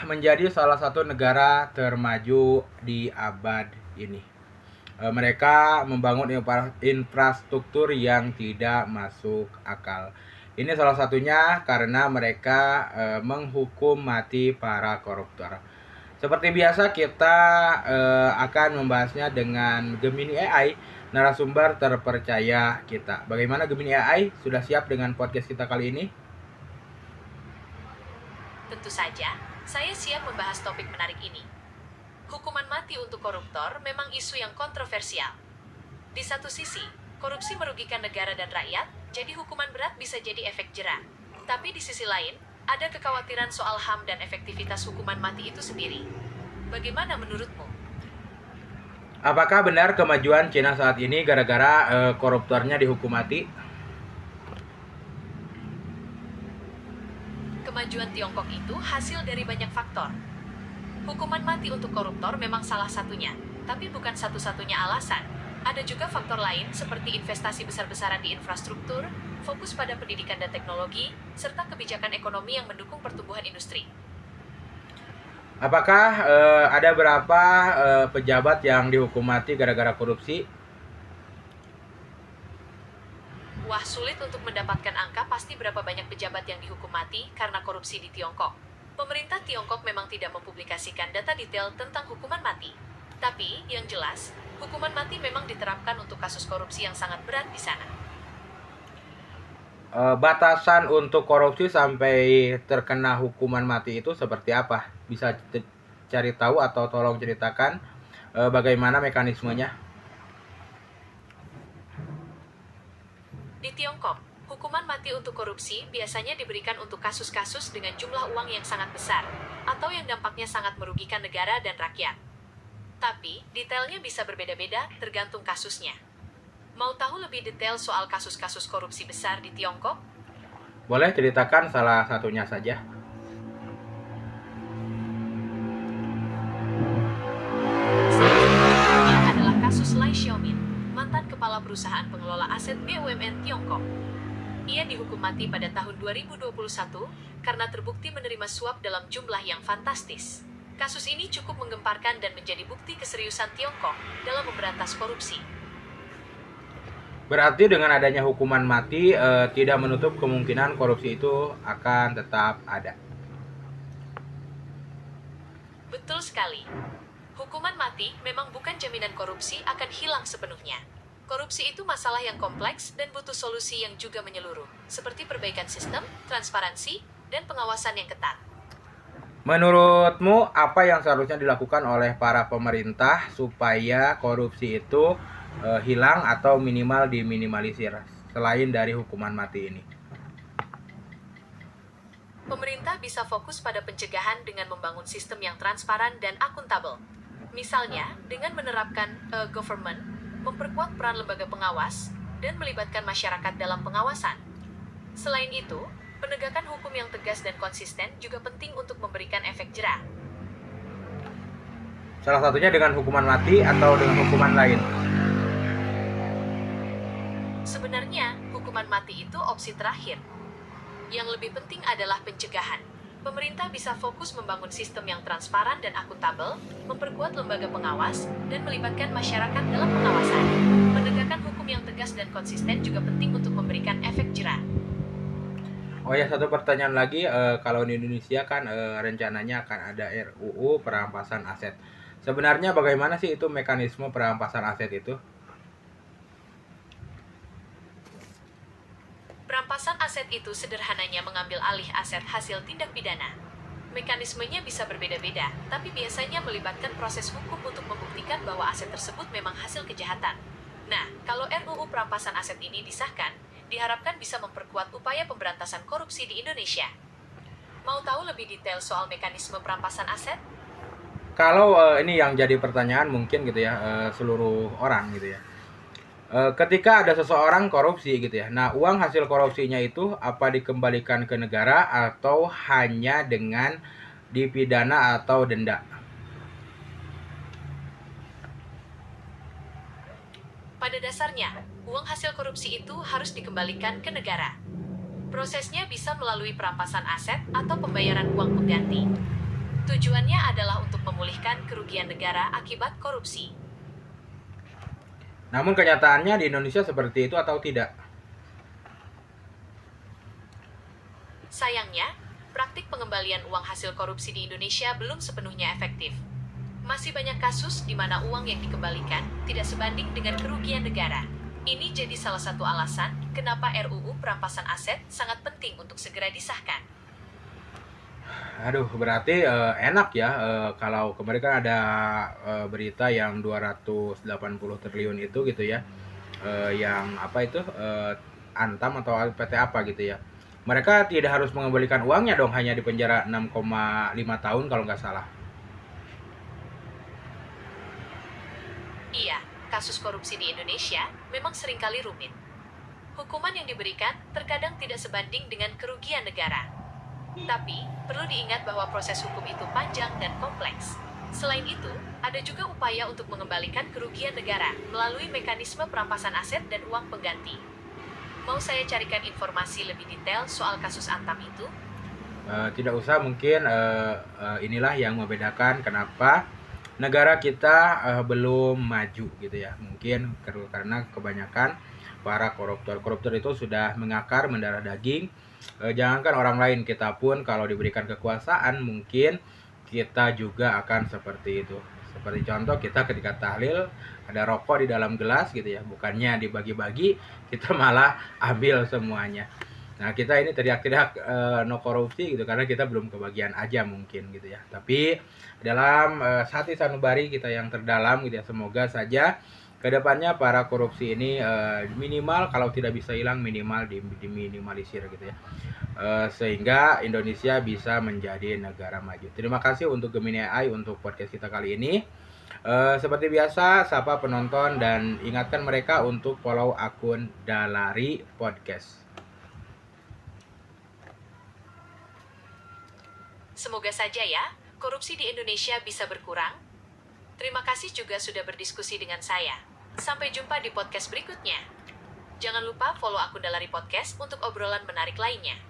menjadi salah satu negara termaju di abad ini. Mereka membangun infrastruktur yang tidak masuk akal. Ini salah satunya karena mereka menghukum mati para koruptor. Seperti biasa kita akan membahasnya dengan Gemini AI, narasumber terpercaya kita. Bagaimana Gemini AI? Sudah siap dengan podcast kita kali ini? Tentu saja, saya siap membahas topik menarik ini. Hukuman mati untuk koruptor memang isu yang kontroversial. Di satu sisi, korupsi merugikan negara dan rakyat, jadi hukuman berat bisa jadi efek jera. Tapi di sisi lain, ada kekhawatiran soal HAM dan efektivitas hukuman mati itu sendiri. Bagaimana menurutmu? Apakah benar kemajuan Cina saat ini gara-gara koruptornya dihukum mati? Kemajuan Tiongkok itu hasil dari banyak faktor. Hukuman mati untuk koruptor memang salah satunya, tapi bukan satu-satunya alasan. Ada juga faktor lain seperti investasi besar-besaran di infrastruktur, fokus pada pendidikan dan teknologi, serta kebijakan ekonomi yang mendukung pertumbuhan industri. Apakah ada berapa pejabat yang dihukum mati gara-gara korupsi? Wah, sulit untuk mendapatkan angka pasti berapa banyak pejabat yang dihukum mati karena korupsi di Tiongkok. Pemerintah Tiongkok memang tidak mempublikasikan data detail tentang hukuman mati. Tapi, yang jelas, hukuman mati memang diterapkan untuk kasus korupsi yang sangat berat di sana. Batasan untuk korupsi sampai terkena hukuman mati itu seperti apa? Bisa cari tahu atau tolong ceritakan bagaimana mekanismenya? Di Tiongkok, hukuman mati untuk korupsi biasanya diberikan untuk kasus-kasus dengan jumlah uang yang sangat besar, atau yang dampaknya sangat merugikan negara dan rakyat. Tapi, detailnya bisa berbeda-beda tergantung kasusnya. Mau tahu lebih detail soal kasus-kasus korupsi besar di Tiongkok? Boleh ceritakan salah satunya saja. Salah satunya adalah kasus Lai Xiaomin, mantan kepala perusahaan pengelola aset BUMN Tiongkok. Ia dihukum mati pada tahun 2021 karena terbukti menerima suap dalam jumlah yang fantastis. Kasus ini cukup menggemparkan dan menjadi bukti keseriusan Tiongkok dalam memberantas korupsi. Berarti dengan adanya hukuman mati tidak menutup kemungkinan korupsi itu akan tetap ada. Betul sekali. Hukuman mati memang bukan jaminan korupsi akan hilang sepenuhnya. Korupsi itu masalah yang kompleks dan butuh solusi yang juga menyeluruh, seperti perbaikan sistem, transparansi, dan pengawasan yang ketat. Menurutmu apa yang seharusnya dilakukan oleh para pemerintah supaya korupsi itu hilang atau minimal diminimalisir selain dari hukuman mati ini? Pemerintah bisa fokus pada pencegahan dengan membangun sistem yang transparan dan akuntabel. Misalnya, dengan menerapkan government, memperkuat peran lembaga pengawas, dan melibatkan masyarakat dalam pengawasan. Selain itu, penegakan hukum yang tegas dan konsisten juga penting untuk memberikan efek jera. Salah satunya dengan hukuman mati atau dengan hukuman lain? Sebenarnya, hukuman mati itu opsi terakhir. Yang lebih penting adalah pencegahan. Pemerintah bisa fokus membangun sistem yang transparan dan akuntabel, memperkuat lembaga pengawas, dan melibatkan masyarakat dalam pengawasan. Penegakan hukum yang tegas dan konsisten juga penting untuk memberikan efek jera. Oh ya, satu pertanyaan lagi, kalau di Indonesia kan rencananya akan ada RUU perampasan aset. Sebenarnya bagaimana sih itu mekanisme perampasan aset itu? Perampasan aset itu sederhananya mengambil alih aset hasil tindak pidana. Mekanismenya bisa berbeda-beda, tapi biasanya melibatkan proses hukum untuk membuktikan bahwa aset tersebut memang hasil kejahatan. Nah, kalau RUU perampasan aset ini disahkan, diharapkan bisa memperkuat upaya pemberantasan korupsi di Indonesia. Mau tahu lebih detail soal mekanisme perampasan aset? Kalau ini yang jadi pertanyaan mungkin gitu ya, seluruh orang gitu ya. Ketika ada seseorang korupsi gitu ya. Nah, uang hasil korupsinya itu apa dikembalikan ke negara atau hanya dengan dipidana atau denda? Pada dasarnya, uang hasil korupsi itu harus dikembalikan ke negara. Prosesnya bisa melalui perampasan aset atau pembayaran uang pengganti. Tujuannya adalah untuk memulihkan kerugian negara akibat korupsi. Namun kenyataannya di Indonesia seperti itu atau tidak? Sayangnya, praktik pengembalian uang hasil korupsi di Indonesia belum sepenuhnya efektif. Masih banyak kasus di mana uang yang dikembalikan tidak sebanding dengan kerugian negara. Ini jadi salah satu alasan kenapa RUU Perampasan Aset sangat penting untuk segera disahkan. Aduh, berarti enak ya kalau kemarin kan ada berita yang 280 triliun itu gitu ya. Yang apa itu Antam atau PT apa gitu ya. Mereka tidak harus mengembalikan uangnya dong, hanya di penjara 6,5 tahun kalau nggak salah. Iya, kasus korupsi di Indonesia memang seringkali rumit. Hukuman yang diberikan terkadang tidak sebanding dengan kerugian negara. Tapi, perlu diingat bahwa proses hukum itu panjang dan kompleks. Selain itu, ada juga upaya untuk mengembalikan kerugian negara melalui mekanisme perampasan aset dan uang pengganti. Mau saya carikan informasi lebih detail soal kasus Antam itu? Tidak usah, mungkin inilah yang membedakan kenapa negara kita belum maju gitu ya. Mungkin karena kebanyakan para koruptor itu sudah mengakar mendarah daging. Jangankan orang lain, kita pun kalau diberikan kekuasaan mungkin kita juga akan seperti itu. Seperti contoh, kita ketika tahlil ada rokok di dalam gelas gitu ya, bukannya dibagi-bagi, kita malah ambil semuanya. Nah, kita ini teriak-teriak no korupsi gitu karena kita belum kebagian aja mungkin gitu ya. Tapi dalam hati sanubari kita yang terdalam gitu ya, semoga saja kedepannya para korupsi ini minimal, kalau tidak bisa hilang, minimal diminimalisir gitu ya. Sehingga Indonesia bisa menjadi negara maju. Terima kasih untuk Gemini AI untuk podcast kita kali ini. Seperti biasa, sapa penonton dan ingatkan mereka untuk follow akun Dalari Podcast. Semoga saja ya, korupsi di Indonesia bisa berkurang. Terima kasih juga sudah berdiskusi dengan saya. Sampai jumpa di podcast berikutnya. Jangan lupa follow akun Dalari Podcast untuk obrolan menarik lainnya.